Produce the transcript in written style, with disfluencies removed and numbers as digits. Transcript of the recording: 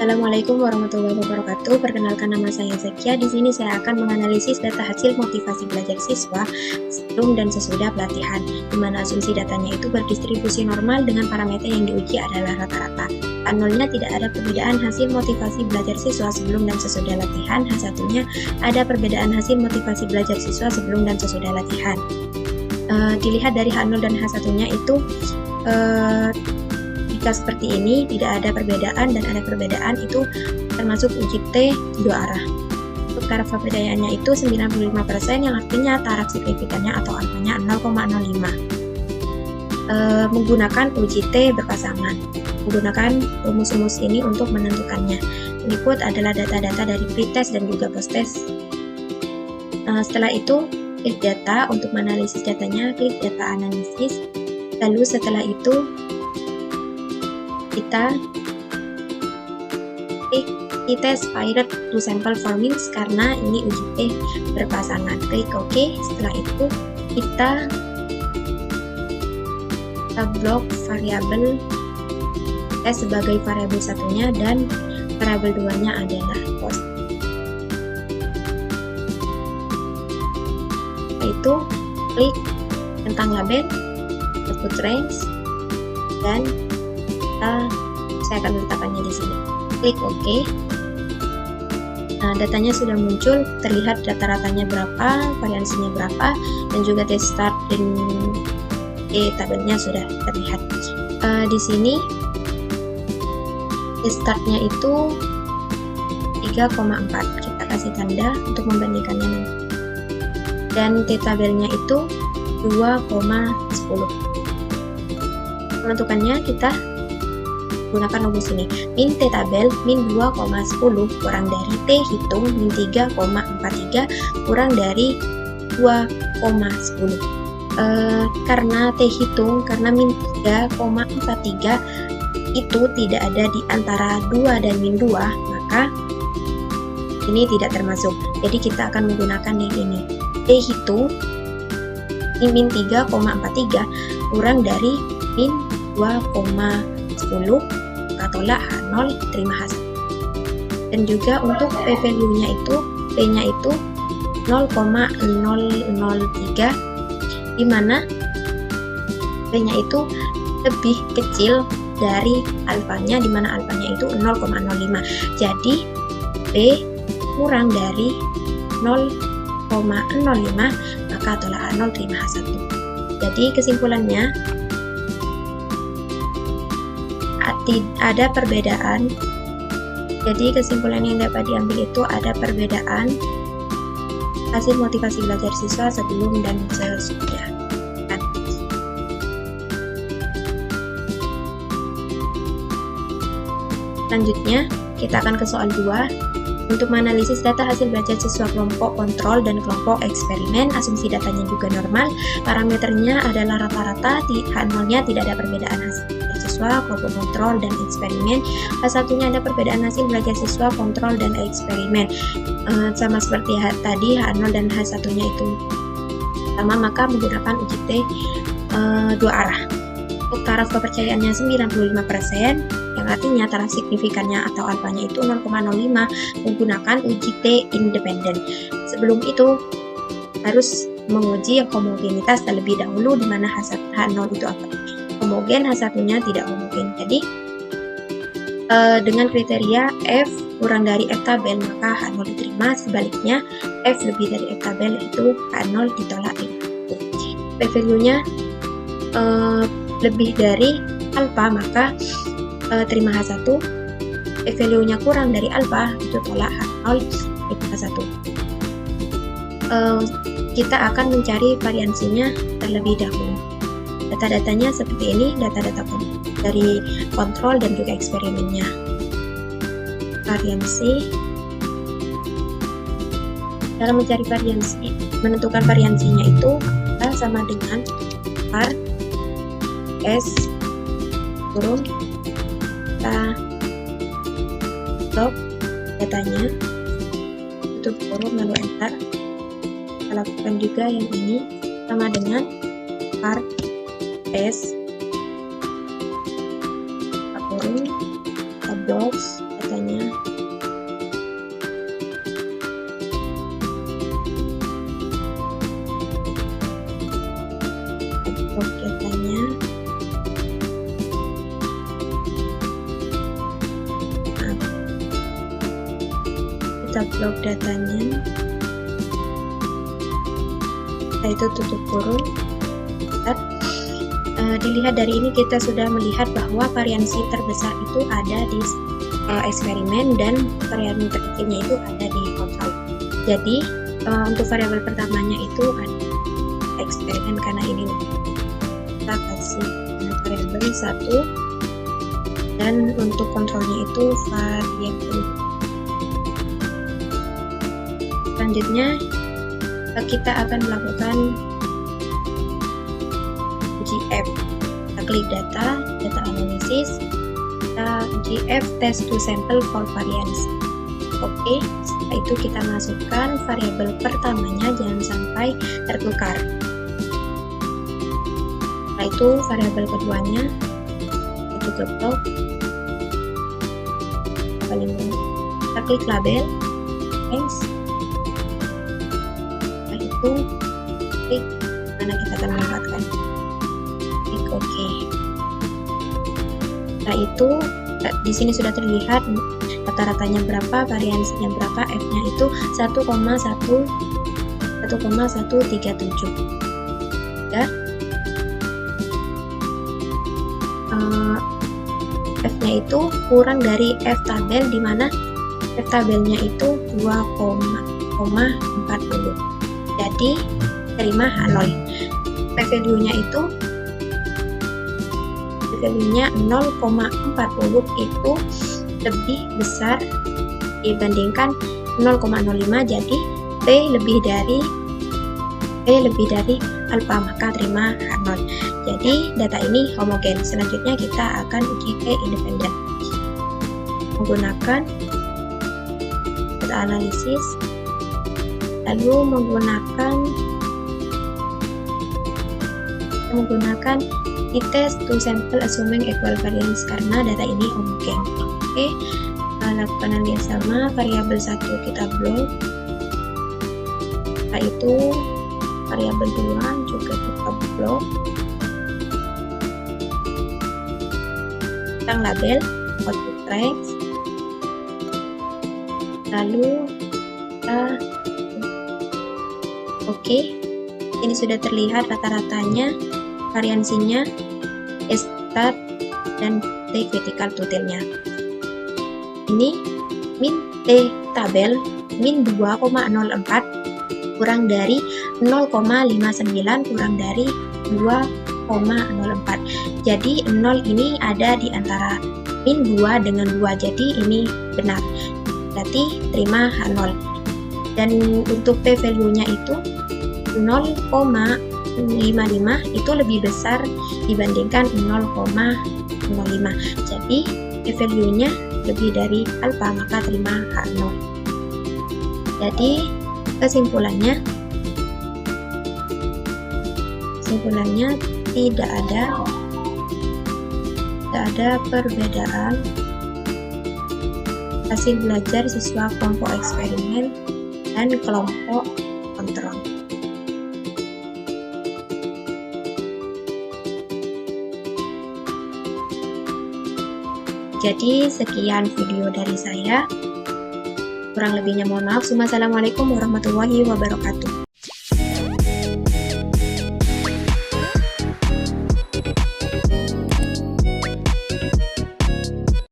Assalamualaikum warahmatullahi wabarakatuh. Perkenalkan, nama saya Zakia. Di sini saya akan menganalisis data hasil motivasi belajar siswa sebelum dan sesudah pelatihan, di mana asumsi datanya itu berdistribusi normal dengan parameter yang diuji adalah rata-rata. H0-nya tidak ada perbedaan hasil motivasi belajar siswa sebelum dan sesudah latihan. H1-nya ada perbedaan hasil motivasi belajar siswa sebelum dan sesudah latihan. Dilihat dari H0 dan H1-nya itu jika seperti ini tidak ada perbedaan dan ada perbedaan, itu termasuk uji T dua arah. Untuk taraf kepercayaannya itu 95%, yang artinya taraf signifikannya atau alfanya 0,05. Menggunakan uji T berpasangan. Menggunakan rumus-rumus ini untuk menentukannya. Berikut adalah data-data dari pretest dan juga posttest. Setelah itu klik data untuk menganalisis datanya, klik data analisis. Lalu setelah itu kita klik test aspired to sample for means karena ini uji T berpasangan. Klik OK. Setelah itu kita blok variabel S sebagai variabel satunya dan variabel 2-nya adalah post. Setelah itu klik tentang label, output range, dan saya akan meletakkannya di sini. Klik OK. Nah, datanya sudah muncul, terlihat rata-ratanya berapa, variansinya berapa, dan juga test start dan tabelnya sudah terlihat. Di sini test startnya itu 3,4. Kita kasih tanda untuk membandingkannya nanti. Dan tabelnya itu 2,10. Menentukannya kita gunakan rumus ini, min T tabel min 2,10 kurang dari T hitung min 3,43 kurang dari 2,10. Karena T hitung, karena min 3,43 itu tidak ada di antara 2 dan min 2, maka ini tidak termasuk. Jadi kita akan menggunakan yang ini. T hitung min 3,43 kurang dari min 2,10 tolak H0 terima H1. Dan juga untuk P value-nya itu, P-nya itu 0,003, di mana P-nya itu lebih kecil dari alfanya, di mana alfanya itu 0,05. Jadi P kurang dari 0,05, maka tolak H0 terima H1. Jadi kesimpulannya ada perbedaan. Jadi kesimpulan yang dapat diambil itu ada perbedaan hasil motivasi belajar siswa sebelum dan sesudah. Selanjutnya kita akan ke soal 2. Untuk menganalisis data hasil belajar siswa kelompok kontrol dan kelompok eksperimen, asumsi datanya juga normal, parameternya adalah rata-rata, H0-nya tidak ada perbedaan hasil siswa, kelompok kontrol dan eksperimen. H1-nya ada perbedaan hasil belajar siswa, kontrol dan eksperimen. Sama seperti tadi, H0 dan H1-nya itu sama, maka menggunakan uji T dua arah. Untuk taraf kepercayaannya 95%, yang artinya taraf signifikannya atau alfanya itu 0,05, menggunakan uji T independen. Sebelum itu harus menguji homogenitas terlebih dahulu, di mana H0 itu apa? Homogen, H1-nya tidak homogen. Jadi dengan kriteria F kurang dari F tabel, maka H0 diterima. Sebaliknya F lebih dari F tabel, itu H0 ditolak. P value-nya lebih dari alfa, maka terima H1. P value-nya kurang dari alfa, itu tolak H0 itu H1. Kita akan mencari variansinya terlebih dahulu. Data-datanya seperti ini, data-data dari kontrol dan juga eksperimennya. Variansi, dalam mencari variansi, menentukan variansinya itu sama dengan R S turun, kita blok datanya, tutup kurung lalu enter. Kita lakukan juga yang ini sama dengan R S kurung, box datanya. Blok datanya. Kita blok datanya. Setelah itu tutup kurung. Dilihat dari ini kita sudah melihat bahwa variansi terbesar itu ada di eksperimen dan variansi terkecilnya itu ada di kontrol. Jadi untuk variabel pertamanya itu ada eksperimen, karena ini kita kasih variabel 1, dan untuk kontrolnya itu variabel. Selanjutnya kita akan melakukan GF. Kita klik data analisis, kita GF test to sample for variance. Oke, setelah itu kita masukkan variabel pertamanya, jangan sampai tertukar. Setelah itu variabel keduanya itu geblok. Kita klik label, thanks. Setelah itu klik mana kita akan menempatkan. Oke. Nah, itu di sini sudah terlihat rata-ratanya berapa, variansinya berapa, F-nya itu 1,137. Ya. F-nya itu kurang dari F tabel, di mana F tabelnya itu 2,40. Jadi terima H0. P-value-nya itu 0,40 itu lebih besar dibandingkan 0,05, jadi P lebih dari alfa, maka terima H0. Jadi data ini homogen. Selanjutnya kita akan uji P independen menggunakan data analisis, lalu menggunakan test to sample assuming equal variance, karena data ini homogen. Oke, lakukan hal yang sama. Variabel 1 kita blok. Setelah itu variabel 2 juga kita blok. Kita label output trace. Lalu kita oke. Ini sudah terlihat rata-ratanya, variansinya, start, dan T critical totalnya. Ini min T tabel min 2,04 kurang dari 0,59 kurang dari 2,04. Jadi 0 ini ada di antara min 2 dengan 2, jadi ini benar. Berarti terima H0. Dan untuk P value-nya itu 0,55 itu lebih besar dibandingkan 0,05. Jadi value-nya lebih dari alfa, maka terima H0. Jadi kesimpulannya tidak ada perbedaan hasil belajar siswa kelompok eksperimen dan kelompok kontrol. Jadi sekian video dari saya. Kurang lebihnya mohon maaf. Wassalamualaikum warahmatullahi wabarakatuh.